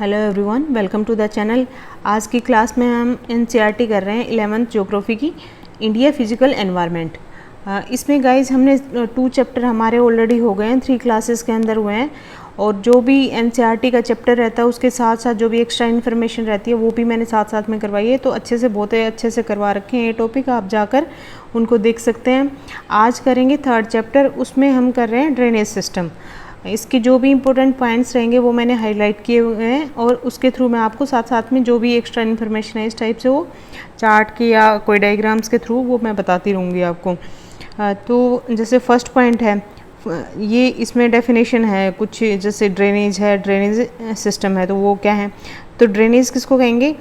Hello everyone, welcome to the channel. आज की class में हम एनसीईआरटी कर रहे हैं 11th ज्योग्राफी की इंडिया फिजिकल एनवायरनमेंट। इसमें गाइस हमने 2 चैप्टर हमारे ऑलरेडी हो गए हैं, 3 क्लासेस के अंदर हुए हैं। और जो भी एनसीईआरटी का चैप्टर रहता है उसके साथ साथ जो भी एक्स्ट्रा इन्फॉर्मेशन रहती है वो भी मैंने साथ साथ में करवाई है। तो अच्छे से बहुत अच्छे से करवा रखे हैं ये टॉपिक, आप जाकर उनको देख सकते हैं। आज करेंगे 3rd चैप्टर, उसमें हम कर रहे हैं ड्रेनेज सिस्टम। इसके जो भी इम्पोर्टेंट पॉइंट्स रहेंगे वो मैंने हाईलाइट किए हुए हैं और उसके थ्रू मैं आपको साथ साथ में जो भी एक्स्ट्रा इन्फॉर्मेशन है इस टाइप से वो चार्ट के या कोई डायग्राम्स के थ्रू वो मैं बताती रहूँगी आपको। तो जैसे फर्स्ट पॉइंट है, ये इसमें डेफिनेशन है कुछ, जैसे ड्रेनेज है, ड्रेनेज सिस्टम है, तो वो क्या है। तो ड्रेनेज किसको कहेंगे?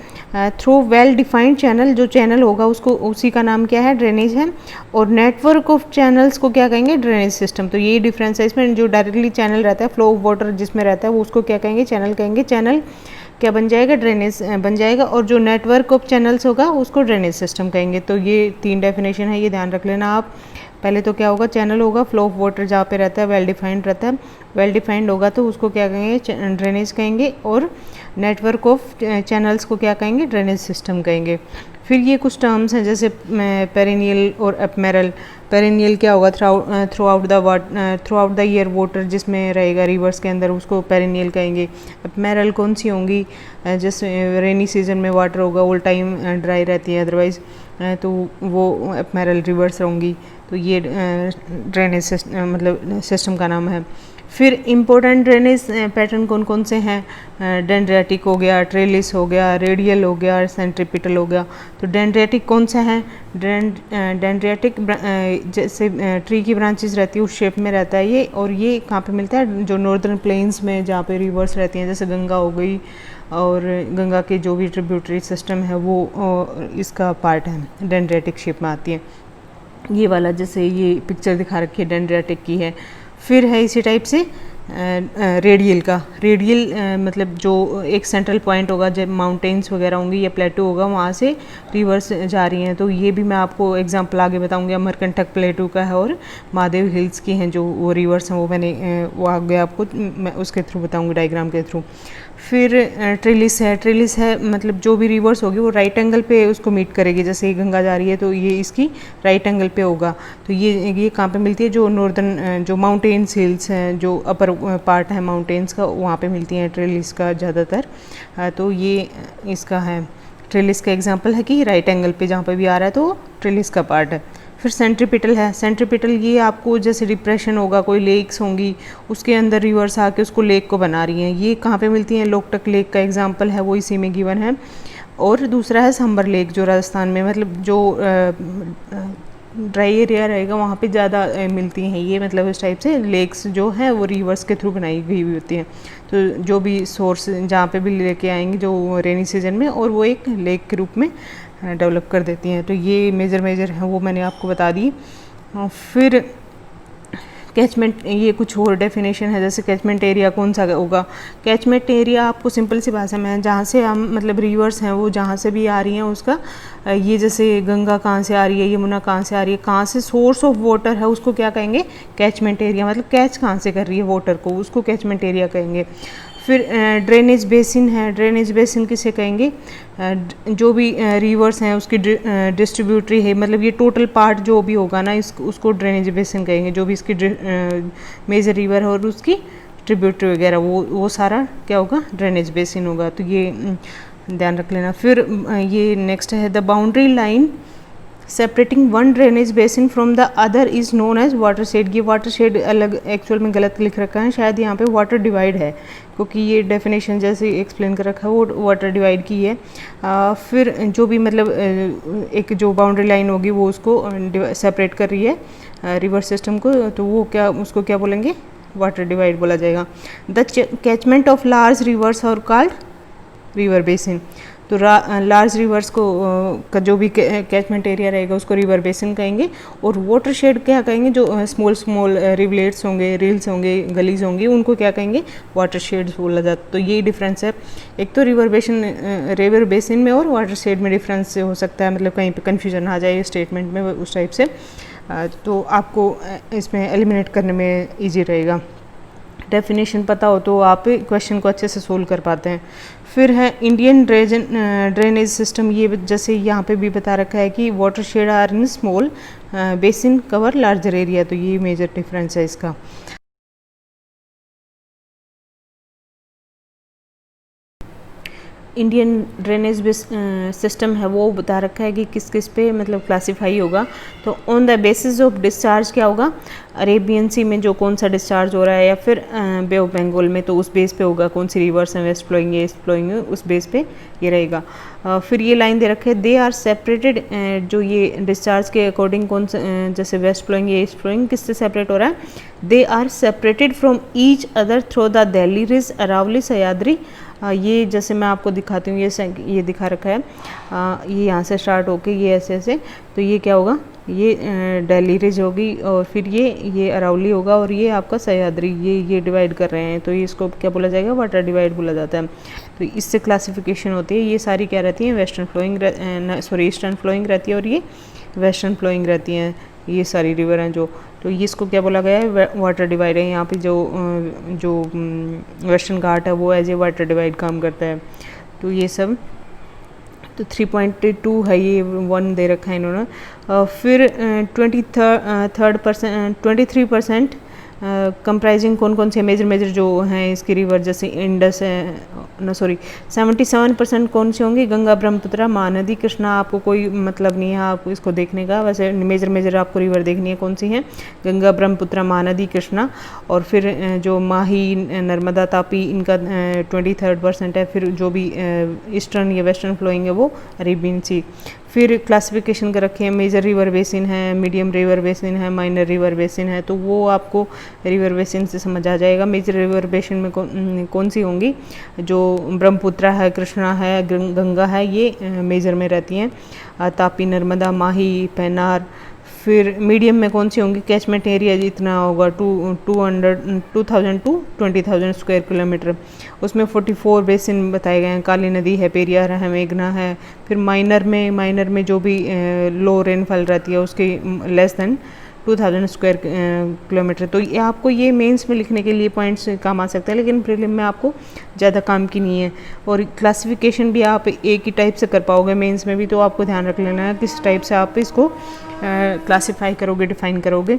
थ्रू वेल डिफाइंड चैनल, जो चैनल होगा उसको, उसी का नाम क्या है? ड्रेनेज है। और नेटवर्क ऑफ चैनल्स को क्या कहेंगे? Drainage system. तो यही डिफरेंस है इसमें। जो डायरेक्टली चैनल रहता है, फ्लो ऑफ वाटर जिसमें रहता है, वो उसको क्या कहेंगे? चैनल कहेंगे। चैनल क्या बन जाएगा? ड्रेनेज बन जाएगा। और जो नेटवर्क ऑफ चैनल्स होगा उसको ड्रेनेज सिस्टम कहेंगे। तो ये 3 डेफिनेशन है, ये ध्यान रख लेना आप। पहले तो क्या होगा? चैनल होगा, फ्लो ऑफ वाटर जहाँ पे रहता है वेल डिफाइंड रहता है, वेल डिफाइंड होगा तो उसको क्या कहेंगे? ड्रेनेज कहेंगे। और नेटवर्क ऑफ चैनल्स को क्या कहेंगे? ड्रेनेज सिस्टम कहेंगे। फिर ये कुछ टर्म्स हैं जैसे पेरिनियल और एपमेरल। पेरिनियल क्या होगा? Through out the year water जिसमें रहेगा रिवर्स के अंदर, उसको पेरिनियल कहेंगे। एपमेरल कौन सी होंगी? जैसे रेनी सीजन में वाटर होगा, ऑल टाइम ड्राई रहती है अदरवाइज, तो वो एपमेरल रिवर्स होंगी। तो ये ड्रेनेज मतलब सिस्टम का नाम है। फिर इम्पोर्टेंट ड्रेनेज पैटर्न कौन कौन से हैं? डेंड्रेटिक हो गया, ट्रेलिस हो गया, रेडियल हो गया, सेंट्रीपिटल हो गया। तो डेंड्रेटिक कौन सा है? डेंड्रेटिक जैसे ट्री की ब्रांचेस रहती है उस शेप में रहता है ये। और ये कहाँ पे मिलता है? जो नॉर्दर्न प्लेन्स में जहाँ पे रिवर्स रहती हैं, जैसे गंगा हो गई, और गंगा के जो भी ट्रिब्यूटरी सिस्टम है वो इसका पार्ट है, डेंड्रेटिक शेप में आती है। ये वाला जैसे ये पिक्चर दिखा रखी है डेंड्रेटिक की है। फिर है इसी टाइप से रेडियल का। रेडियल मतलब जो एक सेंट्रल पॉइंट होगा, जब माउंटेन्स वगैरह होंगी या प्लेटू होगा, वहाँ से रिवर्स जा रही हैं। तो ये भी मैं आपको एग्जांपल आगे बताऊंगी। अमरकंटक प्लेटू का है और महादेव हिल्स की हैं जो वो रिवर्स हैं, वो मैंने वो आगे आपको मैं उसके थ्रू बताऊंगी, डायग्राम के थ्रू। फिर ट्रेलिस है। ट्रेलिस है मतलब जो भी रिवर्स होगी वो राइट एंगल पे उसको मीट करेगी। जैसे ये गंगा जा रही है तो ये इसकी राइट एंगल पे होगा। तो ये कहाँ पे मिलती है? जो नॉर्दर्न जो माउंटेन्स हिल्स हैं, जो अपर पार्ट है माउंटेन्स का, वहाँ पे मिलती हैं ट्रेलिस का ज़्यादातर। तो ये इसका है, ट्रेलिस का एग्जाम्पल है कि राइट एंगल पे जहाँ पे भी आ रहा है तो ट्रेलिस का पार्ट है। फिर सेंट्रीपिटल है। सेंट्रीपिटल ये आपको जैसे डिप्रेशन होगा, कोई लेक्स होंगी, उसके अंदर रिवर्स आके उसको लेक को बना रही हैं। ये कहाँ पे मिलती हैं? लोकटक लेक का एग्जांपल है, वो इसी में गिवन है। और दूसरा है समबर लेक, जो राजस्थान में, मतलब जो ड्राई एरिया रहेगा वहाँ पे ज़्यादा मिलती हैं ये। मतलब इस टाइप से लेक्स जो हैं वो रिवर्स के थ्रू बनाई गई हुई होती हैं। तो जो भी सोर्स जहाँ पे भी लेके आएंगे जो रेनी सीजन में, और वो एक लेक के रूप में डेवलप कर देती हैं। तो ये मेजर हैं वो मैंने आपको बता दी। फिर कैचमेंट, ये कुछ और डेफिनेशन है। जैसे कैचमेंट एरिया कौन सा होगा? कैचमेंट एरिया आपको सिंपल सी भाषा में, जहाँ से हम मतलब रिवर्स हैं वो जहाँ से भी आ रही हैं उसका, ये जैसे गंगा कहाँ से आ रही है, यमुना कहाँ से आ रही है, कहाँ से सोर्स ऑफ वाटर है, उसको क्या कहेंगे? Catchment area. मतलब कैच कहाँ से कर रही है वाटर को, उसको कैचमेंट एरिया कहेंगे। फिर ड्रेनेज बेसिन है। ड्रेनेज बेसिन किसे कहेंगे? जो भी रिवर्स हैं उसकी डिस्ट्रीब्यूटरी है, मतलब ये टोटल पार्ट जो भी होगा ना उसको ड्रेनेज बेसिन कहेंगे। जो भी इसकी मेजर रिवर है और उसकी ट्रिब्यूटरी वगैरह, वो सारा क्या होगा? ड्रेनेज बेसिन होगा। तो ये ध्यान रख लेना। फिर ये नेक्स्ट है, the boundary line separating one drainage basin from the other is known as watershed. ये वाटर शेड अलग एक्चुअल में गलत लिख रखा है, शायद यहाँ पे वाटर डिवाइड है, क्योंकि ये डेफिनेशन जैसे एक्सप्लेन कर रखा है वो वाटर डिवाइड की है। फिर जो भी मतलब एक जो बाउंड्री लाइन होगी वो उसको सेपरेट कर रही है रिवर सिस्टम को, तो वो क्या, उसको क्या बोलेंगे? वाटर डिवाइड बोला जाएगा। The catchment of large reverse और कॉल्ड रिवर बेसिन। तो लार्ज रिवर्स को का जो भी कैचमेंट एरिया रहेगा उसको रिवर बेसिन कहेंगे। और वाटर शेड क्या कहेंगे? जो स्मॉल रिवलेट्स होंगे, रील्स होंगे, गलीज होंगी, उनको क्या कहेंगे? वाटर शेड्स बोला जाता है। तो यही डिफरेंस है। एक तो रिवर बेसिन में और वाटर शेड में डिफरेंस हो सकता है, मतलब कहीं पे कन्फ्यूजन आ जाए स्टेटमेंट में उस टाइप से, तो आपको इसमें एलिमिनेट करने में ईजी रहेगा। डेफिनेशन पता हो तो आप क्वेश्चन को अच्छे से सोल्व कर पाते हैं। फिर है इंडियन ड्रेनेज सिस्टम, ये जैसे यहाँ पे भी बता रखा है कि watershed are in small basin cover larger area, तो ये मेजर डिफरेंस है इसका। इंडियन ड्रेनेज सिस्टम है वो बता रखा है कि किस किस पे मतलब क्लासीफाई होगा। तो on the basis of discharge क्या होगा, अरेबियन सी में जो कौन सा डिस्चार्ज हो रहा है, या फिर बे ऑफ बंगाल में, तो उस बेस पे होगा कौन सी रिवर्स है, वेस्ट फ्लोइंग है, ईस्ट फ्लोइंग है, उस बेस पे ये रहेगा। फिर ये लाइन दे रखे है, दे आर सेपरेटेड, जो ये डिस्चार्ज के अकॉर्डिंग कौन सा जैसे वेस्ट फ्लोइंग या ईस्ट फ्लोइंग किससे सेपरेट हो रहा है, they are separated from each other through the Delhi ridge Aravalli Sahyadri. ये जैसे मैं आपको दिखाती हूँ, ये दिखा रखा है, ये यहाँ से स्टार्ट होके ये ऐसे ऐसे, तो ये क्या होगा, ये दिल्ली रिज होगी, और फिर ये अरावली होगा, और ये आपका सह्याद्री, ये डिवाइड कर रहे हैं, तो ये इसको क्या बोला जाएगा, वाटर डिवाइड बोला जाता है। तो इससे क्लासिफिकेशन होती है। ये सारी क्या रहती हैं, वेस्टर्न फ्लोइंग ईस्टर्न फ्लोइंग रहती है, और ये वेस्टर्न फ्लोइंग रहती हैं, ये सारी रिवर हैं जो। तो ये इसको क्या बोला गया है, वाटर डिवाइड है। यहाँ पे जो वेस्टर्न घाट है वो एज ए वाटर डिवाइड काम करता है। तो ये सब, तो 3.2 है, ये 1 दे रखा है इन्होंने। फिर 23% कंप्राइजिंग कौन कौन से मेजर जो हैं इसकी रिवर, जैसे इंडस है, 77% कौन से होंगे, गंगा ब्रह्मपुत्र महानदी कृष्णा। आपको कोई मतलब नहीं है आपको इसको देखने का, वैसे मेजर आपको रिवर देखनी है कौन सी हैं, गंगा ब्रह्मपुत्र महानदी कृष्णा। और फिर जो माही नर्मदा तापी, इनका 23% है। फिर जो भी ईस्टर्न या वेस्टर्न फ्लोइंग है वो अरेबियन सी। फिर क्लासिफिकेशन कर रखे हैं, मेजर रिवर बेसिन है, मीडियम रिवर बेसिन है, माइनर रिवर बेसिन है। तो वो आपको रिवर बेसिन से समझ आ जाएगा। मेजर रिवर बेसिन में कौन सी होंगी, जो ब्रह्मपुत्र है, कृष्णा है, गंगा है, ये मेजर में रहती हैं, तापी, नर्मदा, माही, पेनार। फिर मीडियम में कौन सी होंगी, कैचमेंट एरिया जितना होगा 2000 to 20,000 स्क्वायर किलोमीटर, उसमें 44 बेसिन बताए गए हैं। काली नदी है, पेरियार है, मेघना है। फिर माइनर में जो भी लो रेनफॉल रहती है उसकी लेस देन 2000 स्क्वायर किलोमीटर। तो ये आपको ये मेंस में लिखने के लिए पॉइंट्स काम आ सकते हैं, लेकिन प्रीलिम में आपको ज़्यादा काम की नहीं है। और क्लासिफिकेशन भी आप एक ही टाइप से कर पाओगे मेंस में भी, तो आपको ध्यान रख लेना है किस टाइप से आप इसको क्लासीफाई करोगे, डिफाइन करोगे।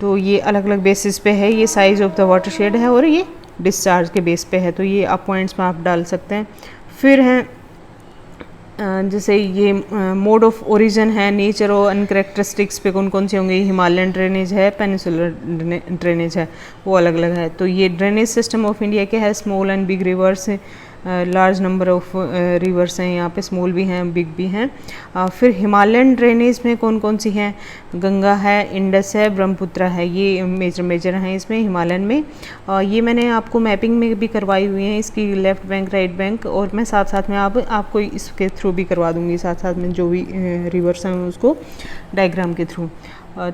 तो ये अलग अलग बेसिस पे है, ये size of the water shade है, और ये डिस्चार्ज के बेस पे है। तो ये आप पॉइंट्स में आप डाल सकते हैं। फिर हैं जैसे ये मोड ऑफ ओरिजिन है, नेचर और अनकैरेक्टरिस्टिक्स पे कौन कौन से होंगे, हिमालयन ड्रेनेज है, पेनिसुलर ड्रेनेज है, वो अलग अलग है। तो ये ड्रेनेज सिस्टम ऑफ इंडिया क्या है, small and big reverse, large number of reverse हैं यहाँ पे, स्मॉल भी हैं, बिग भी हैं। फिर हिमालयन ड्रेनेज में कौन कौन सी हैं, गंगा है, इंडस है, ब्रह्मपुत्र है, ये मेजर हैं इसमें हिमालयन में। ये मैंने आपको मैपिंग में भी करवाई हुई है इसकी, लेफ़्ट बैंक, राइट बैंक, और मैं साथ साथ में आपको इसके थ्रू भी करवा दूँगी, साथ साथ में जो भी रिवर्स हैं उसको डायग्राम के थ्रू।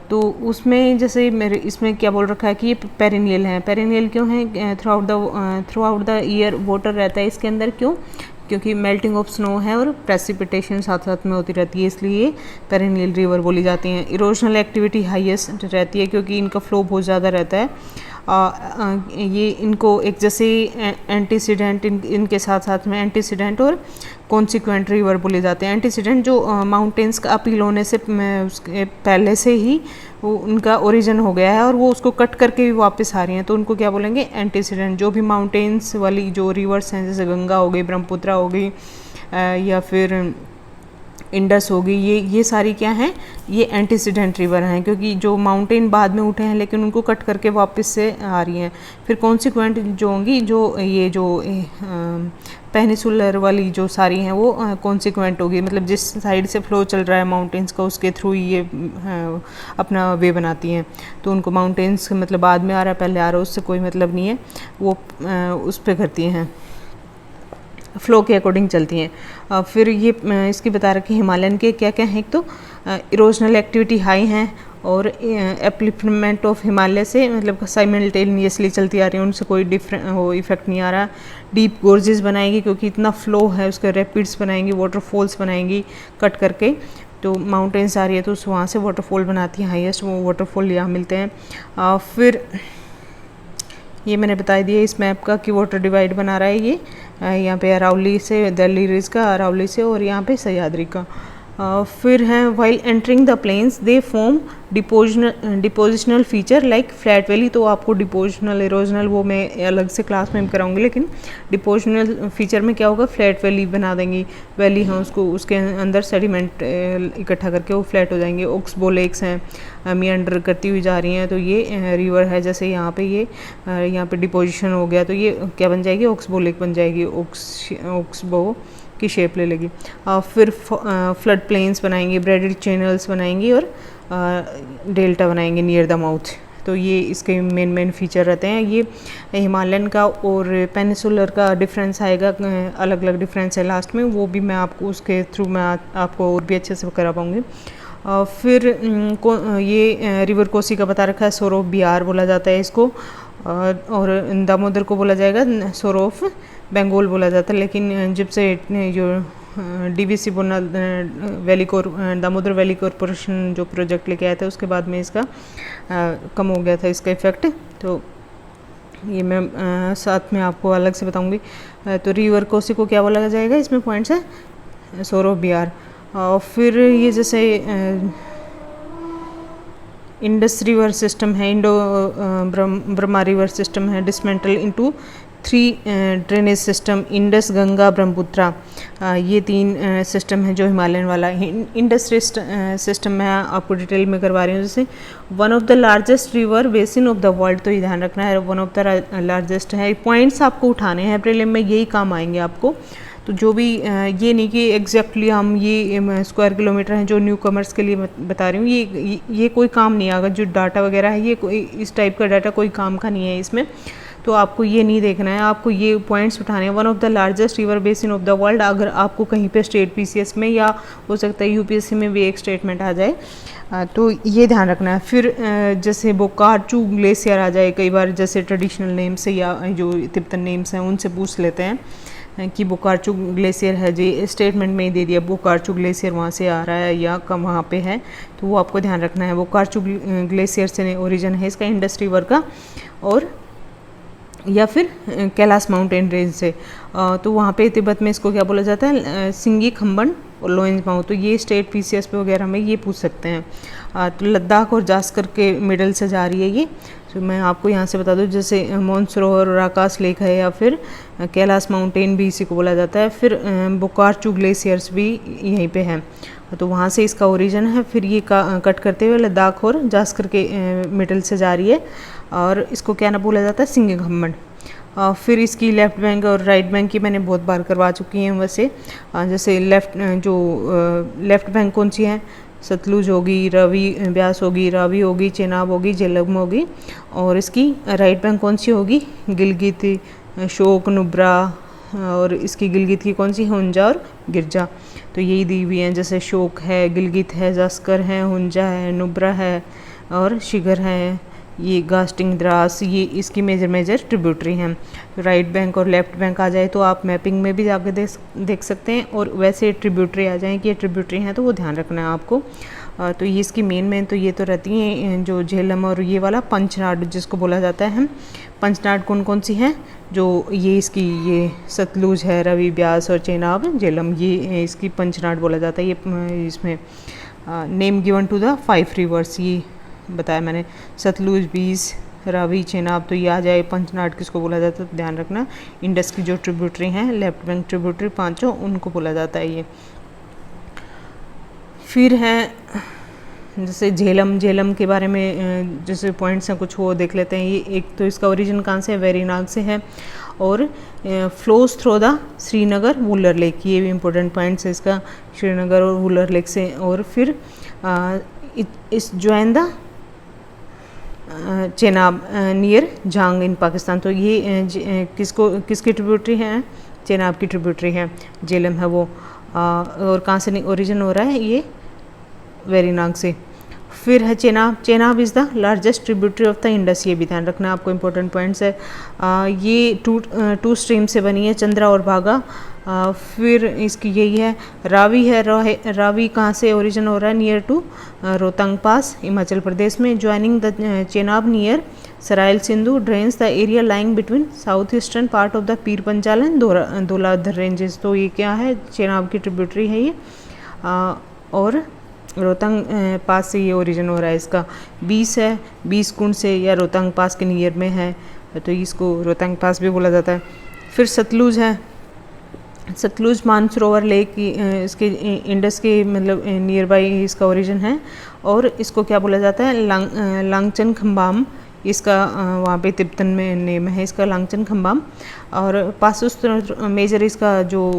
तो उसमें जैसे मेरे इसमें क्या बोल रखा है कि ये पेरिनियल है। पेरिनियल क्यों है, through out the year water रहता है इसके अंदर, क्यों, क्योंकि मेल्टिंग ऑफ स्नो है और प्रेसिपिटेशन साथ साथ में होती रहती है, इसलिए पेरिनियल रिवर बोली जाती हैं। इरोजनल एक्टिविटी हाईएस्ट रहती है क्योंकि इनका फ्लो बहुत ज़्यादा रहता है। ये इनको एक जैसे एंटीसीडेंट, इनके साथ साथ में एंटीसीडेंट और कॉन्सिक्वेंट रिवर बोले जाते हैं। एंटीसीडेंट जो माउंटेन्स का अपील होने से उसके पहले से ही वो उनका ओरिजिन हो गया है और वो उसको कट करके भी वापस आ रही हैं, तो उनको क्या बोलेंगे, एंटीसीडेंट। जो भी माउंटेन्स वाली जो रिवर्स हैं, जैसे गंगा हो गई, ब्रह्मपुत्र हो गई, या फिर इंडस होगी, ये सारी क्या हैं, ये एंटीसीडेंट रिवर हैं, क्योंकि जो माउंटेन बाद में उठे हैं लेकिन उनको कट करके वापस से आ रही हैं। फिर कॉन्सिक्वेंट जो होंगी, जो पेनिसुलर वाली जो सारी हैं वो कॉन्सिक्वेंट होगी, मतलब जिस साइड से फ्लो चल रहा है माउंटेन्स का उसके थ्रू ये अपना वे बनाती हैं। तो उनको माउंटेन्स मतलब बाद में आ रहा है, पहले आ रहा है, उससे कोई मतलब नहीं है, वो उस पर करती हैं, फ्लो के अकॉर्डिंग चलती हैं। फिर ये इसकी बता रखी हिमालयन के क्या क्या हैं, एक तो इरोजनल एक्टिविटी हाई हैं और एप्लिपमेंट ऑफ हिमालय से मतलब साइमल्टेनियसली चलती आ रही है, उनसे कोई इफेक्ट नहीं आ रहा। डीप गोर्जेस बनाएंगी क्योंकि इतना फ्लो है, उसके रैपिड्स बनाएंगी, वाटरफॉल्स बनाएंगी कट करके, तो माउंटेन्स आ रही है तो वहाँ से वाटरफॉल बनाती हैं, हाईएस्ट वो वाटरफॉल यहाँ मिलते हैं। फिर ये मैंने बता दिया इस मैप का कि वाटर डिवाइड बना रहा है ये यहाँ पे अरावली से, दिल्ली रिज का अरावली से, और यहाँ पे सह्याद्री का। फिर है while entering the plains they form depositional feature like flat valley. तो आपको डिपोजिशनल इरोजनल वो मैं अलग से क्लास में कराऊंगी, लेकिन डिपोजिशनल फीचर में क्या होगा, फ्लैट वैली बना देंगी, वैली हैं उसको, उसके अंदर सेडिमेंट इकट्ठा करके वो फ्लैट हो जाएंगे। ओक्सबो लेक्स हैं मियंडर करती हुई जा रही हैं, तो ये रिवर है, जैसे यहाँ पे ये यहाँ पे डिपोजिशन हो गया तो ये क्या बन जाएगी, ओक्सबो लेक बन जाएगी, ओक्सबो की शेप ले लेगी। फिर फ्लड प्लेन्स बनाएंगे, ब्रेडेड चैनल्स बनाएंगी, और डेल्टा बनाएंगे नियर द माउथ। तो ये इसके मेन फीचर रहते हैं। ये हिमालयन का और पेनिसुलर का डिफरेंस आएगा, अलग अलग डिफरेंस है लास्ट में, वो भी मैं आपको उसके थ्रू मैं आपको और भी अच्छे से करा पाऊँगी। फिर ये रिवर कोसी का बता रखा है, सोर ऑफ बिहार बोला जाता है इसको, और दामोदर को बोला जाएगा सोर ऑफ बंगाल बोला जाता है। लेकिन जब से जो DVC बोना वैली दामोदर वैली कॉरपोरेशन जो प्रोजेक्ट लेके आया था, उसके बाद में इसका कम हो गया था इसका इफ़ेक्ट। तो ये मैं साथ में आपको अलग से बताऊंगी। तो रिवर कोसी को क्या बोला जाएगा, इसमें पॉइंट्स है सोर ऑफ बिहार। फिर ये जैसे इंडस रिवर सिस्टम है, इंडो ब्रह्मा रिवर सिस्टम है, dismantle into 3 drainage system, Indus, Ganga, Brahmaputra. ये 3 सिस्टम है जो हिमालयन वाला। इंडस सिस्टम मैं आपको डिटेल में करवा रही हूँ। जैसे one of the largest river basin of the world, तो ये ध्यान रखना है, वन ऑफ द लार्जेस्ट है। पॉइंट्स आपको उठाने हैं प्रीलिम में, यही काम आएंगे आपको। तो जो भी ये नहीं कि एग्जैक्टली हम ये स्क्वायर किलोमीटर हैं जो न्यू कमर्स के लिए बता रही हूँ, ये कोई काम नहीं आएगा। जो डाटा वगैरह है, ये कोई इस टाइप का डाटा कोई काम का नहीं है इसमें, तो आपको ये नहीं देखना है, आपको ये पॉइंट्स उठाने हैं। One of the largest river basin of the world, अगर आपको कहीं पे स्टेट PCS में या हो सकता है UPSC में भी एक स्टेटमेंट आ जाए, तो ये ध्यान रखना है। फिर जैसे बोकार्चू ग्लेशियर आ जाए कई बार, जैसे ट्रेडिशनल नेम से या जो तिब्बतन नेम्स हैं उनसे पूछ लेते हैं कि बोकार्चू ग्लेशियर है जी, स्टेटमेंट में ही दे दिया बोकार्चू ग्लेशियर वहाँ से आ रहा है या कम वहाँ पे है, तो वो आपको ध्यान रखना है। बोकार्चू ग्लेशियर से ओरिजिन है इसका, इंडस रिवर का, और या फिर कैलाश माउंटेन रेंज से। तो वहाँ पे तिब्बत में इसको क्या बोला जाता है, सिंगी खम्बन और लोइंस माउथ। तो ये स्टेट PCS पे वगैरह में ये पूछ सकते हैं। तो लद्दाख और जास्कर के मिडल से जा रही है ये। तो मैं आपको यहाँ से बता दूँ, जैसे मानसरोवर और आकाश लेक है, या फिर कैलाश माउंटेन भी इसी को बोला जाता है। फिर बोकार्चू ग्लेशियर्स भी यहीं पे हैं, तो वहाँ से इसका ओरिजिन है। फिर ये कट करते हुए लद्दाख और जास्कर के मिडल से जा रही है, और इसको क्या ना बोला जाता है, सिंगी खम्बन। फिर इसकी लेफ़्ट बैंक और राइट बैंक की मैंने बहुत बार करवा चुकी हैं वैसे। जैसे लेफ़्ट बैंक कौन सी है, सतलुज होगी, रवि ब्यास होगी, रावी होगी, चेनाब होगी, झेलम होगी। और इसकी राइट बैंक कौन सी होगी, गिलगित, शोक, नुब्रा, और इसकी गिलगित की कौन सी, हुंजा और गिरजा। तो यही दी हुई हैं, जैसे शोक है, गिलगित है, जास्कर है, हुंजा है, नुब्रा है, और शिगर है, ये गास्टिंग द्रास, ये इसकी मेजर ट्रिब्यूटरी हैं। तो राइट बैंक और लेफ़्ट बैंक आ जाए तो आप मैपिंग में भी जाकर देख सकते हैं, और वैसे ट्रिब्यूटरी आ जाए कि ये ट्रिब्यूटरी हैं तो वो ध्यान रखना है आपको। तो ये इसकी मेन तो ये तो रहती हैं, जो झेलम और ये वाला पंचनाड जिसको बोला जाता है। पंचनाड कौन सी हैं, जो ये इसकी ये सतलुज है, रवि, ब्यास और चेनाब, झेलम, ये इसकी पंचनाड बोला जाता है। ये इसमें name given to the 5 rivers, ये बताया मैंने, सतलुज, बीस, रावी, चेनाब। तो ये आ जाए। पंचनाड किसको बोला जाता है, तो ध्यान रखना, इंडस की जो ट्रिब्यूटरी हैं, लेफ्ट बैंक ट्रिब्यूटरी 5 उनको बोला जाता है ये। फिर है जैसे झेलम के बारे में जैसे पॉइंट्स हैं कुछ वो देख लेते हैं। ये एक तो इसका ओरिजिन कहाँ से है, वेरीनाग से है, और flows through the Srinagar Wular lake, ये भी इम्पोर्टेंट पॉइंट्स है इसका, श्रीनगर और वुलर लेक से। और फिर इस join the Chenab near Jhang in Pakistan. तो ये किसकी ट्रिब्यूटरी है, चेनाब की ट्रिब्यूटरी है, झेलम है वो। और कहाँ से ओरिजिन हो रहा है, ये वेरीनाग से। फिर है Chenab. Chenab is the largest tributary of the Indus, ये भी ध्यान रखना आपको, इंपॉर्टेंट पॉइंट्स है। ये टू स्ट्रीम से बनी है, चंद्रा और भागा। फिर इसकी यही है रावी है। रावी कहाँ से ओरिजिन हो रहा है? Near to Rohtang pass, Himachal Pradesh में। Joining the Chenab near Sarail Sindhu, drains the area lying between south eastern part of the Pir Panjal and Dhauladhar ranges. तो ये क्या है? चेनाब की ट्रिब्यूटरी है ये। और रोहतांग पास से ये ओरिजिन हो रहा है इसका। 20 है, 20 कुंड से या रोहतांग पास के नियर में है, तो इसको रोहतांग पास भी बोला जाता है। फिर सतलुज है। सतलुज मानसरोवर लेक इसके इंडस के मतलब नियर बाई इसका ओरिजिन है। और इसको क्या बोला जाता है? लांगचन खम्बाम, इसका वहाँ पे तिब्बतन में नेम है इसका, लांगचन खम्बाम। और पास मेजर इसका जो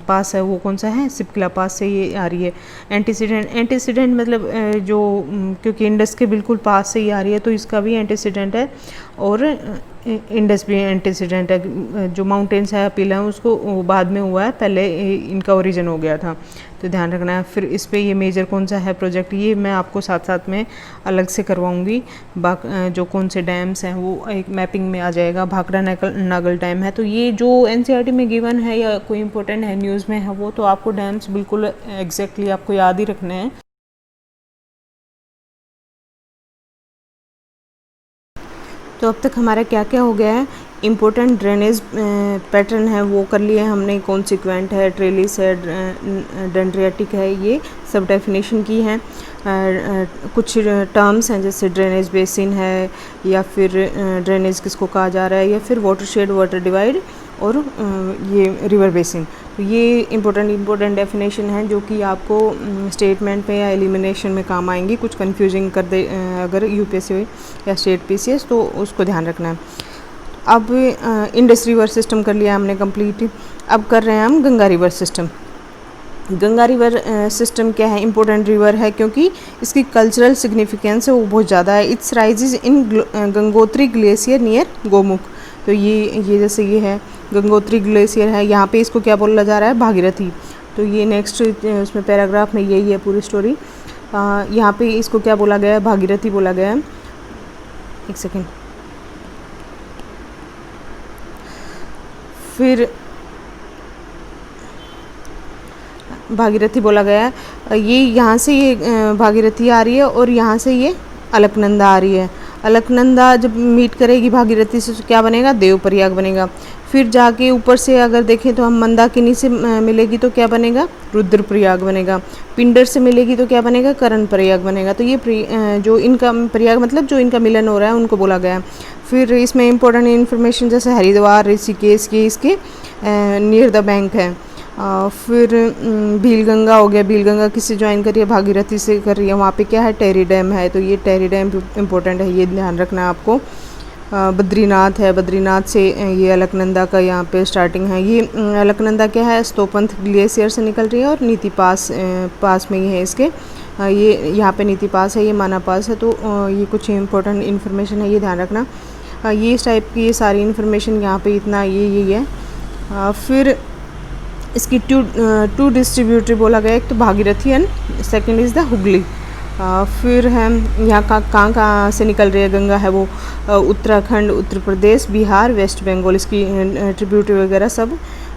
पास है वो कौन सा है? सिपकिला पास से ये आ रही है। एंटीसीडेंट मतलब जो क्योंकि इंडस के बिल्कुल पास से ही आ रही है तो इसका भी एंटीसीडेंट है, और इंडस भी एंटीसीडेंट है। जो माउंटेन्स है अपील है उसको वो बाद में हुआ है, पहले इनका ओरिजिन हो गया था, तो ध्यान रखना है। फिर इस पे ये मेजर कौन सा है प्रोजेक्ट, ये मैं आपको साथ साथ में अलग से करवाऊंगी। जो कौन से डैम्स हैं वो एक मैपिंग में आ जाएगा। भाखड़ा नागल डैम है, तो ये जो एनसीईआरटी में गिवन है या कोई इंपॉर्टेंट है न्यूज़ में है वो तो आपको डैम्स बिल्कुल एग्जैक्टली आपको याद ही रखने हैं। तो अब तक हमारा क्या क्या हो गया है? इम्पोर्टेंट ड्रेनेज पैटर्न है वो कर लिए हमने, कॉन्सिक्वेंट है, ट्रेलिस है, डेंड्रियाटिक है, ये सब डेफिनेशन की हैं। कुछ टर्म्स हैं जैसे ड्रेनेज बेसिन है, या फिर ड्रेनेज किसको कहा जा रहा है, या फिर वाटरशेड, वाटर डिवाइड, और ये रिवर बेसिन। तो ये इम्पोर्टेंट डेफिनेशन है जो कि आपको स्टेटमेंट में या एलिमिनेशन में काम आएंगी। कुछ कंफ्यूजिंग कर दे अगर यूपीएससी या स्टेट पीसीएस, तो उसको ध्यान रखना है। अब इंडस रिवर सिस्टम कर लिया हमने कंप्लीट। अब कर रहे हैं हम Ganga river system. Ganga river system क्या है? इम्पोर्टेंट रिवर है क्योंकि इसकी कल्चरल सिग्निफिकेंस है वो बहुत ज़्यादा है। It's rises in Gangotri glacier near Gomukh. तो ये जैसे ये है गंगोत्री ग्लेशियर है, यहाँ पे इसको क्या बोला जा रहा है? भागीरथी। तो ये नेक्स्ट उसमें पैराग्राफ में यही है पूरी स्टोरी। यहाँ पे इसको क्या बोला गया है? भागीरथी बोला गया है। एक सेकेंड। फिर भागीरथी बोला गया है। ये यहाँ से ये भागीरथी आ रही है और यहाँ से ये अलकनंदा आ रही है। अलकनंदा जब मीट करेगी भागीरथी से तो क्या बनेगा? देवप्रयाग बनेगा। फिर जाके ऊपर से अगर देखें तो हम मंदाकिनी से मिलेगी तो क्या बनेगा? रुद्रप्रयाग बनेगा। पिंडर से मिलेगी तो क्या बनेगा? कर्णप्रयाग बनेगा। तो ये जो इनका प्रयाग मतलब जो इनका मिलन हो रहा है उनको बोला गया है। फिर इसमें इंपॉर्टेंट इन्फॉर्मेशन जैसे हरिद्वार, ऋषिकेश के इसके नियर द बैंक है। फिर भीलगंगा हो गया। भीलगंगा किससे ज्वाइन कर रही है? भागीरथी से कर रही है। वहाँ पे क्या है? टेरी डैम है, तो ये टेरी डैम इम्पोर्टेंट है, ये ध्यान रखना है आपको। बद्रीनाथ है, बद्रीनाथ से ये अलकनंदा का यहाँ पे स्टार्टिंग है। ये अलकनंदा क्या है? स्तोपंथ ग्लेशियर से निकल रही है और नीति पास में ही है इसके। ये यहाँ पे नीति पास है, ये माना पास है। तो ये कुछ इंपॉर्टेंट इन्फॉर्मेशन है, ये ध्यान रखना। ये इस टाइप की ये सारी इन्फॉर्मेशन यहाँ पे इतना यही है। फिर इसकी टू डिस्ट्रीब्यूटरी बोला गया, एक तो Bhagirathi and second is the Hooghly. फिर है यहाँ कहाँ से निकल रही है गंगा है वो उत्तराखंड, उत्तर प्रदेश, बिहार, वेस्ट बंगाल, इसकी ट्रिब्यूटरी वगैरह सब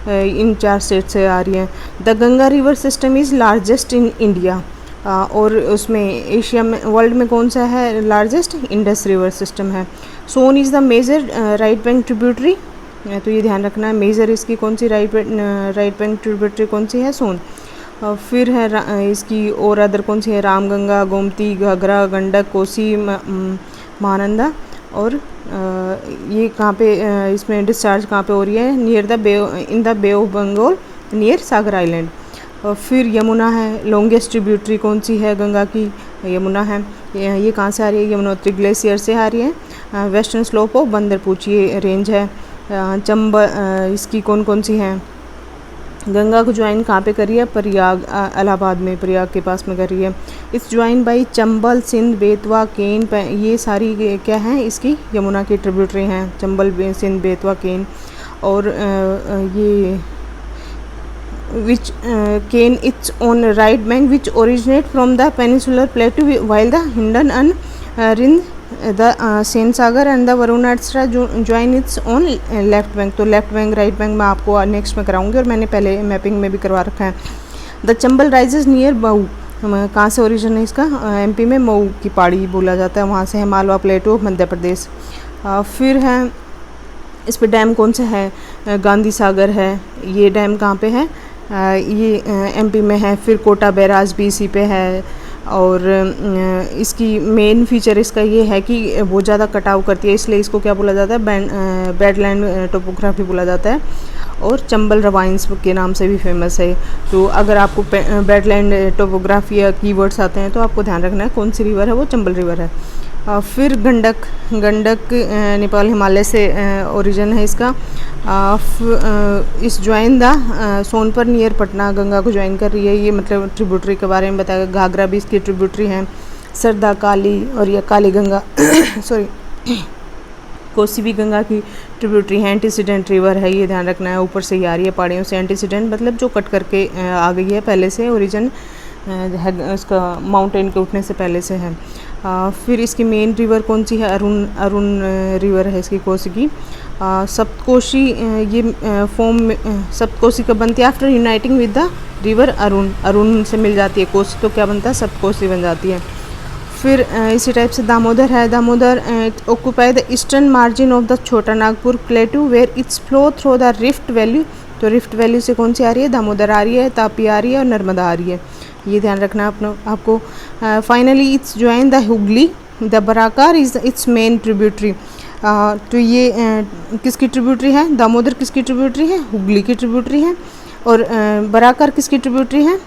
इन 4 स्टेट से आ रही है। The Ganga river system is largest in India. और उसमें एशिया में वर्ल्ड में कौन सा है लार्जेस्ट? इंडस रिवर सिस्टम है। Son is the major right bank tributary, तो ये ध्यान रखना है। मेजर इसकी कौन सी राइट बैंक ट्रिब्यूटरी कौन सी है? सोन। फिर है इसकी और अदर कौन सी है? रामगंगा, गोमती, घाघरा, गंडक, कोसी, महानंदा। और ये कहाँ पे इसमें डिस्चार्ज कहाँ पे हो रही है? Near the in the Bay of Bengal near Sagar island. फिर यमुना है। लॉन्गेस्ट ट्रिब्यूटरी कौन सी है गंगा की? यमुना है। ये कहाँ से आ रही है? यमुनोत्री ग्लेशियर से आ रही है। वेस्टर्न स्लोप ऑफ बंदरपूछ ये रेंज है। चंबल इसकी कौन सी है? गंगा को ज्वाइन कहाँ पे करी है? प्रयाग, इलाहाबाद में, प्रयाग के पास में करी है। इस ज्वाइन बाई चंबल, सिंध, बेतवा, केन, ये सारी क्या हैं? इसकी यमुना की ट्रिब्यूटरी हैं। चंबल, सिंध, बेतवा, केन। और ये which gain its own right bank which originate from the peninsular plateau while the Hindan and Rind the Sen Sagar and the Varunastra join its own left bank। तो लेफ्ट बैंक राइट बैंक मैं आपको next में कराऊंगी और मैंने पहले mapping में भी करवा रखा है। The Chambal rises near Mau, कहाँ से ओरिजिन है इसका, एमपी में मऊ की पहाड़ी बोला जाता है, वहाँ से है मालवा प्लेटू मध्य प्रदेश। फिर है इस पे डैम कौन सा है, गांधी सागर है, ये डैम कहाँ पे है, ये एमपी में है। फिर कोटा बैराज भी इसी पे है और इसकी मेन फीचर इसका ये है कि बहुत ज़्यादा कटाव करती है, इसलिए इसको क्या बोला जाता है, बैडलैंड टोपोग्राफी बोला जाता है और चंबल रवाइंस के नाम से भी फेमस है। तो अगर आपको बैडलैंड टोपोग्राफी या कीवर्ड्स आते हैं तो आपको ध्यान रखना है कौन सी रिवर है, वो चंबल रिवर है। फिर गंडक नेपाल हिमालय से ओरिजिन है इसका। इस join the Sonpur near Patna, Ganga को ज्वाइन कर रही है ये, मतलब ट्रिब्यूटरी के बारे में बताया। घाघरा भी इसकी ट्रिब्यूटरी है, सरदा काली और ये काली गंगा सॉरी कोसी भी गंगा की ट्रिब्यूटरी है। एंटीसीडेंट रिवर है, ये ध्यान रखना है, ऊपर से ही आ रही है पहाड़ियों से। एंटीसीडेंट मतलब जो कट करके आ गई है, पहले से ओरिजिन इसका माउंटेन के उठने से पहले से है। फिर इसकी मेन रिवर कौन सी है, अरुण रिवर है इसकी, कोसी की। सप्तकोशी ये फॉर्म सप्तकोशी कब बनती है, after uniting with the river Arun से मिल जाती है कोसी, तो क्या बनता है, सप्तकोशी बन जाती है। फिर इसी टाइप से दामोदर है। Damodar occupy the eastern margin of the Chota Nagpur plateau where it's flow through the rift valley. तो रिफ्ट वैली से कौन सी आ रही है, दामोदर आ रही है, तापी आ रही है और नर्मदा आ रही है, ये ध्यान रखना आपको। Finally it's join the Hooghly, the Barakar is its main tributary. तो ये किसकी ट्रिब्यूटरी है, दामोदर किसकी ट्रिब्यूटरी है, हुगली की ट्रिब्यूटरी है, और बराकार किसकी ट्रिब्यूटरी है,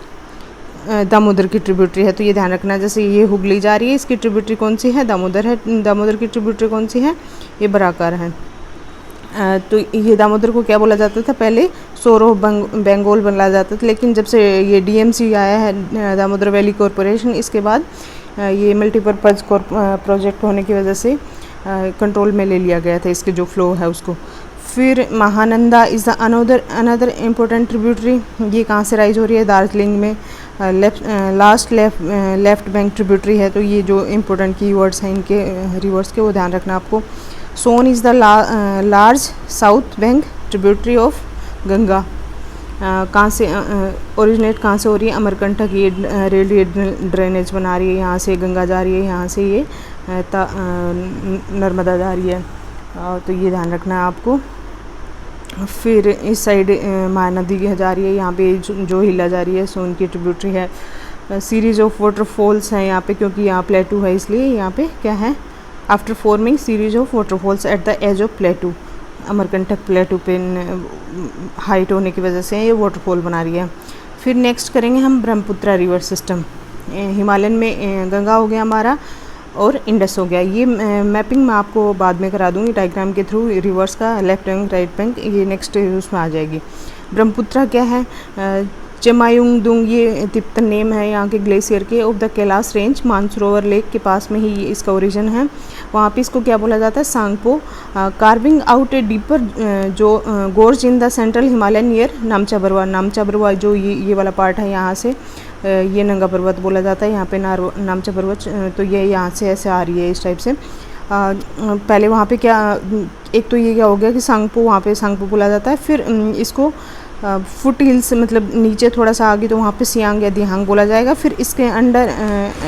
दामोदर की ट्रिब्यूटरी है। तो ये ध्यान रखना, जैसे ये हुगली जा रही है, इसकी ट्रिब्यूटरी कौन सी है, दामोदर है, दामोदर की ट्रिब्यूटरी कौन सी है, ये बराकार है। तो ये दामोदर को क्या बोला जाता था, पहले सोर ऑफ बंगाल बोला जाता था, लेकिन जब से ये डीएमसी आया है, दामोदर वैली कॉरपोरेशन, इसके बाद ये मल्टीपर्पज़ प्रोजेक्ट होने की वजह से कंट्रोल में ले लिया गया था इसके जो फ्लो है उसको। फिर Mahananda is the another important tributary, ये कहाँ से राइज हो रही है, दार्जिलिंग में, लेफ्ट बैंक ट्रिब्यूटरी है। तो ये जो इम्पोर्टेंट कीवर्ड्स हैं इनके रिवर्स के, वो ध्यान रखना आपको। Son is the large south bank tributary of Ganga, कहाँ से ओरिजिनेट कहाँ से हो रही है, अमरकंटक, ये रेलवे ड्रेनेज बना रही है, यहाँ से गंगा जा रही है, यहाँ से ये नर्मदा जा रही है, तो ये ध्यान रखना है आपको। फिर इस साइड महानदी जा रही है, यहाँ पे जो हिला जा रही है सोन की ट्रिब्यूटरी है। सीरीज ऑफ वाटरफॉल्स हैं यहाँ पे, क्योंकि यहाँ प्लेटू है इसलिए यहाँ पे क्या है, after forming series of waterfalls at the edge of plateau, Amarkantak plateau पे हाइट होने की वजह से ये वाटरफॉल बना रही है। फिर नेक्स्ट करेंगे हम ब्रह्मपुत्रा रिवर सिस्टम। हिमालयन में गंगा हो गया हमारा और इंडस हो गया। ये मैपिंग मैं आपको बाद में करा दूंगी डायग्राम के थ्रू, रिवर्स का लेफ्ट बैंक राइट बैंक, ये नेक्स्ट उसमें आ जाएगी। ब्रह्मपुत्रा क्या है, चेमायुंगदुंग ये तिब्बतन नेम है यहाँ के ग्लेशियर के, of the Kailash range, Mansarovar lake के पास में ही इसका ओरिजिन है। वहाँ पे इसको क्या बोला जाता है, Tsangpo. Carving out a deeper जो gorge in the central Himalaya near Namcha Barwa जो ये वाला पार्ट है, यहाँ से ये नंगा पर्वत बोला जाता है, यहाँ पे नामचा पर्वत, तो ये यहाँ से ऐसे आ रही है इस टाइप से। पहले वहाँ पे क्या, एक तो ये क्या हो गया कि सांगपो, वहाँ पे सांगपो बोला जाता है। फिर इसको फुट हिल्स मतलब नीचे थोड़ा सा आगे, तो वहाँ पे सियांग या दिहांग बोला जाएगा। फिर इसके अंडर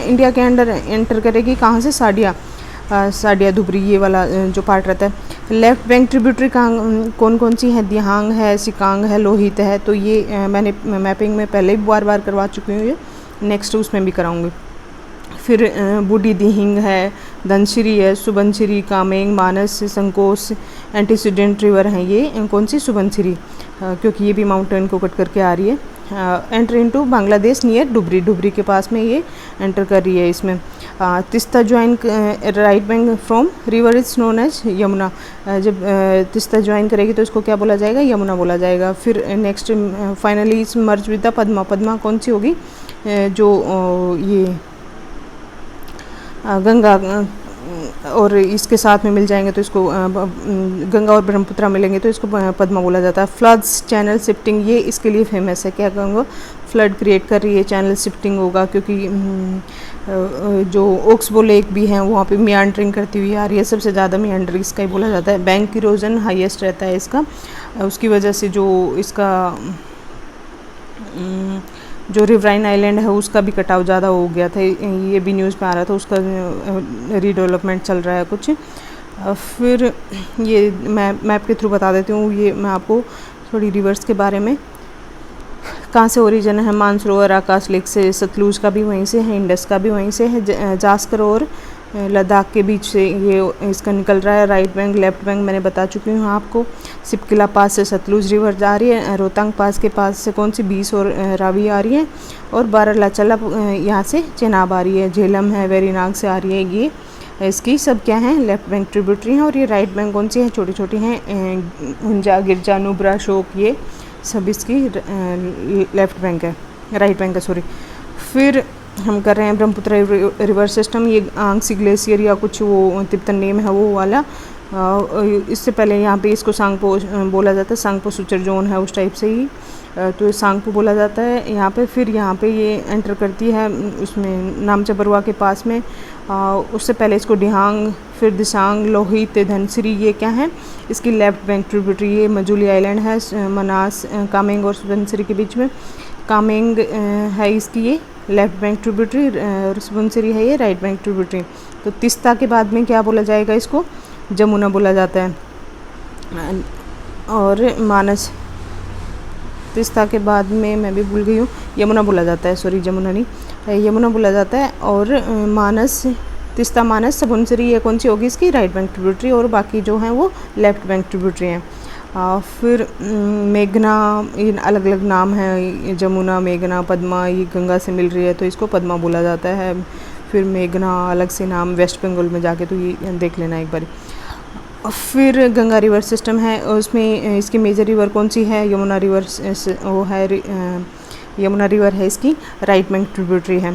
इंडिया के अंडर एंटर करेगी, कहाँ से, साडिया धुबरी, ये वाला जो पार्ट रहता है। लेफ्ट बैंक ट्रिब्यूटरी कौन कौन सी है, दिहांग है, सिकांग है, लोहित है। तो ये मैंने मैपिंग में पहले भी बार करवा चुकी हूँ, ये नेक्स्ट उसमें भी कराऊंगी। फिर बूढ़ी दिहिंग है, धनसिरी है, सुबनसिरी, कामेंग, मानस, संकोस, एंटीसीडेंट रिवर हैं ये कौन सी, सुबनसिरी, क्योंकि ये भी माउंटेन को कट करके आ रही है। Enter into Bangladesh near Dhubri के पास में ये एंटर कर रही है इसमें। Teesta join right bank from river is known as Yamuna, जब तिस्ता ज्वाइन करेगी तो इसको क्या बोला जाएगा, यमुना बोला जाएगा। फिर नेक्स्ट फाइनली इस मर्ज विद द पद्मा कौन सी होगी, जो ये गंगा और इसके साथ में मिल जाएंगे तो इसको गंगा और ब्रह्मपुत्र मिलेंगे तो इसको पद्मा बोला जाता है। फ्लड्स, चैनल शिफ्टिंग, ये इसके लिए फेमस है। क्या गंगा फ्लड क्रिएट कर रही है, चैनल शिफ्टिंग होगा क्योंकि जो ओक्सबो लेक भी है वहाँ पे मियांडरिंग करती हुई आ रही है, सबसे ज़्यादा मियांडरिंग इसका ही बोला जाता है। बैंक इरोजन हाईएस्ट रहता है इसका, उसकी वजह से जो इसका जो रिवराइन आइलैंड है उसका भी कटाव ज़्यादा हो गया था, ये भी न्यूज़ में आ रहा था, उसका रीडेवलपमेंट चल रहा है कुछ। फिर ये मैप के थ्रू बता देती हूँ, ये मैं आपको थोड़ी रिवर्स के बारे में। कहाँ से ओरिजिन है, मानसरोवर आकाश लेक से, सतलुज का भी वहीं से है, इंडस का भी वहीं से है, जास्कर और लद्दाख के बीच से ये इसका निकल रहा है। राइट बैंक लेफ्ट बैंक मैंने बता चुकी हूँ आपको। सिपकिला पास से सतलुज रिवर जा रही है, रोहतांग पास के पास से कौन सी 20 और रावी आ रही है, और बारालाचला यहाँ से चेनाब आ रही है, झेलम है वेरीनाग से आ रही है। ये इसकी सब क्या हैं, लेफ्ट बैंक ट्रिब्यूटरी हैं। और ये राइट बैंक कौन सी है, छोटी छोटी हैं, हुंजा, गिरजा, नुब्रा, शोक, ये सब इसकी लेफ्ट बैंक है, राइट बैंक है सॉरी। फिर हम कर रहे हैं ब्रह्मपुत्र रिवर सिस्टम, ये आंगसी ग्लेशियर या कुछ वो तिब्बतन नेम है वो वाला। इससे पहले यहाँ पे इसको सांगपो बोला जाता है, सांगपो सुचर जोन है उस टाइप से ही, तो ये सांगपो बोला जाता है यहाँ पे। फिर यहाँ पे ये एंटर करती है उसमें नामचा बरुआ के पास में, उससे पहले इसको डिहांग, फिर दिसांग, लोहित, धनसिरी, ये क्या है इसकी लेफ्ट बैंक ट्रिब्यूटरी। ये मजूली आइलैंड है मनास, कामेंग और धनसिरी के बीच में। कामेंग है इसकी ये लेफ्ट बैंक ट्रिब्यूटरी, और सुबनसिरी है ये राइट बैंक ट्रिब्यूटरी। तो तिस्ता के बाद में क्या बोला जाएगा, इसको जमुना बोला जाता है। और मानस, तिस्ता के बाद में मैं भी भूल गई हूँ, यमुना बोला जाता है, सॉरी जमुना नहीं, यमुना बोला जाता है। और मानस, तिस्ता, मानस, सुबनसिरी, ये कौन सी होगी इसकी राइट बैंक ट्रिब्यूटरी, और बाकी जो हैं वो लेफ्ट बैंक ट्रिब्यूटरी हैं। फिर मेघना, ये अलग अलग नाम है, जमुना, मेघना, पद्मा, ये गंगा से मिल रही है तो इसको पद्मा बोला जाता है। फिर मेघना अलग से नाम वेस्ट बंगाल में जाके तो ये देख लेना एक बार। फिर गंगा रिवर सिस्टम है, उसमें इसकी मेजर रिवर कौन सी है, यमुना रिवर, वो है यमुना रिवर है इसकी राइट बैंक ट्रिब्यूटरी है।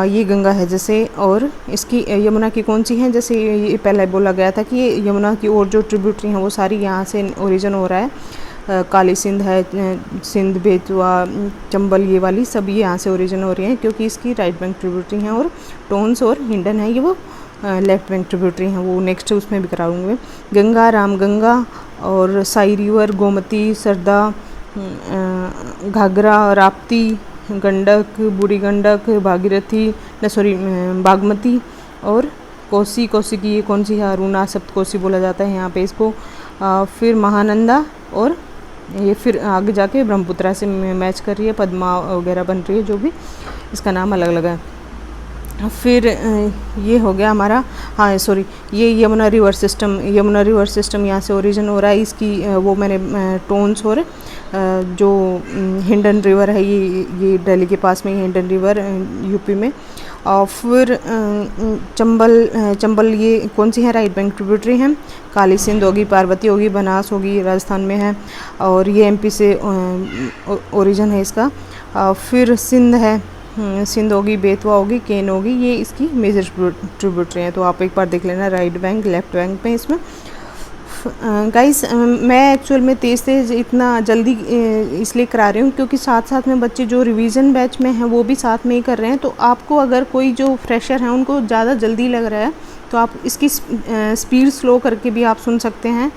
ये गंगा है जैसे, और इसकी यमुना की कौन सी है, जैसे ये पहले बोला गया था कि ये यमुना की और जो ट्रिब्यूटरी हैं वो सारी यहाँ से ओरिजिन हो रहा है। काली सिंध है, सिंध, बेतवा, चंबल, ये वाली सब ये यहाँ से ओरिजिन हो रही हैं क्योंकि इसकी राइट बैंक ट्रिब्यूटरी हैं। और टोन्स और हिंडन है ये वो लेफ्ट बैंक ट्रिब्यूटरी हैं, वो नेक्स्ट उसमें भी कराऊंगे। गंगा, रामगंगा और साई रिवर, गोमती, सरदा, घाघरा, राप्ती, गंडक, बूढ़ी गंडक, भागीरथी, बागमती और कोसी। कोसी की ये कौन सी है, अरुणा सप्तकोसी बोला जाता है यहाँ पे इसको। फिर महानंदा, और ये फिर आगे जाके ब्रह्मपुत्रा से मैच कर रही है, पद्मा वगैरह बन रही है, जो भी इसका नाम अलग अलग है। फिर ये हो गया हमारा, हाँ सॉरी, ये Yamuna river system, Yamuna river system यहाँ से ओरिजिन हो रहा है इसकी। वो मैंने टोन्स और जो हिंडन रिवर है ये दिल्ली के पास में हिंडन रिवर यूपी में। और फिर चंबल ये कौन सी है, राइट बैंक ट्रिब्यूटरी है। काली सिंध होगी, पार्वती होगी, बनास होगी, राजस्थान में है, और ये एमपी से ओरिजिन है इसका। फिर सिंध है, सिंध होगी, बेतवा होगी, केन होगी, ये इसकी मेजर ट्रिब्यूटरी हैं। तो आप एक बार देख लेना राइट बैंक लेफ्ट बैंक में इसमें। गाइस मैं एक्चुअल में तेज़ इतना जल्दी इसलिए करा रही हूँ क्योंकि साथ साथ में बच्चे जो रिवीजन बैच में हैं वो भी साथ में ही कर रहे हैं। तो आपको अगर कोई जो फ्रेशर हैं उनको ज़्यादा जल्दी लग रहा है तो आप इसकी स्पीड स्लो करके भी आप सुन सकते हैं,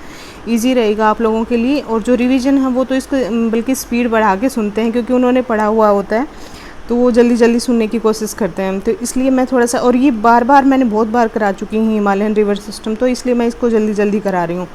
इजी रहेगा आप लोगों के लिए। और जो रिवीजन है वो तो इसको बल्कि स्पीड बढ़ा के सुनते हैं क्योंकि उन्होंने पढ़ा हुआ होता है, तो वो जल्दी जल्दी सुनने की कोशिश करते हैं। तो इसलिए मैं थोड़ा सा, और ये बार बार मैंने बहुत बार करा चुकी हूँ हिमालयन रिवर सिस्टम, तो इसलिए मैं इसको जल्दी जल्दी करा रही हूँ।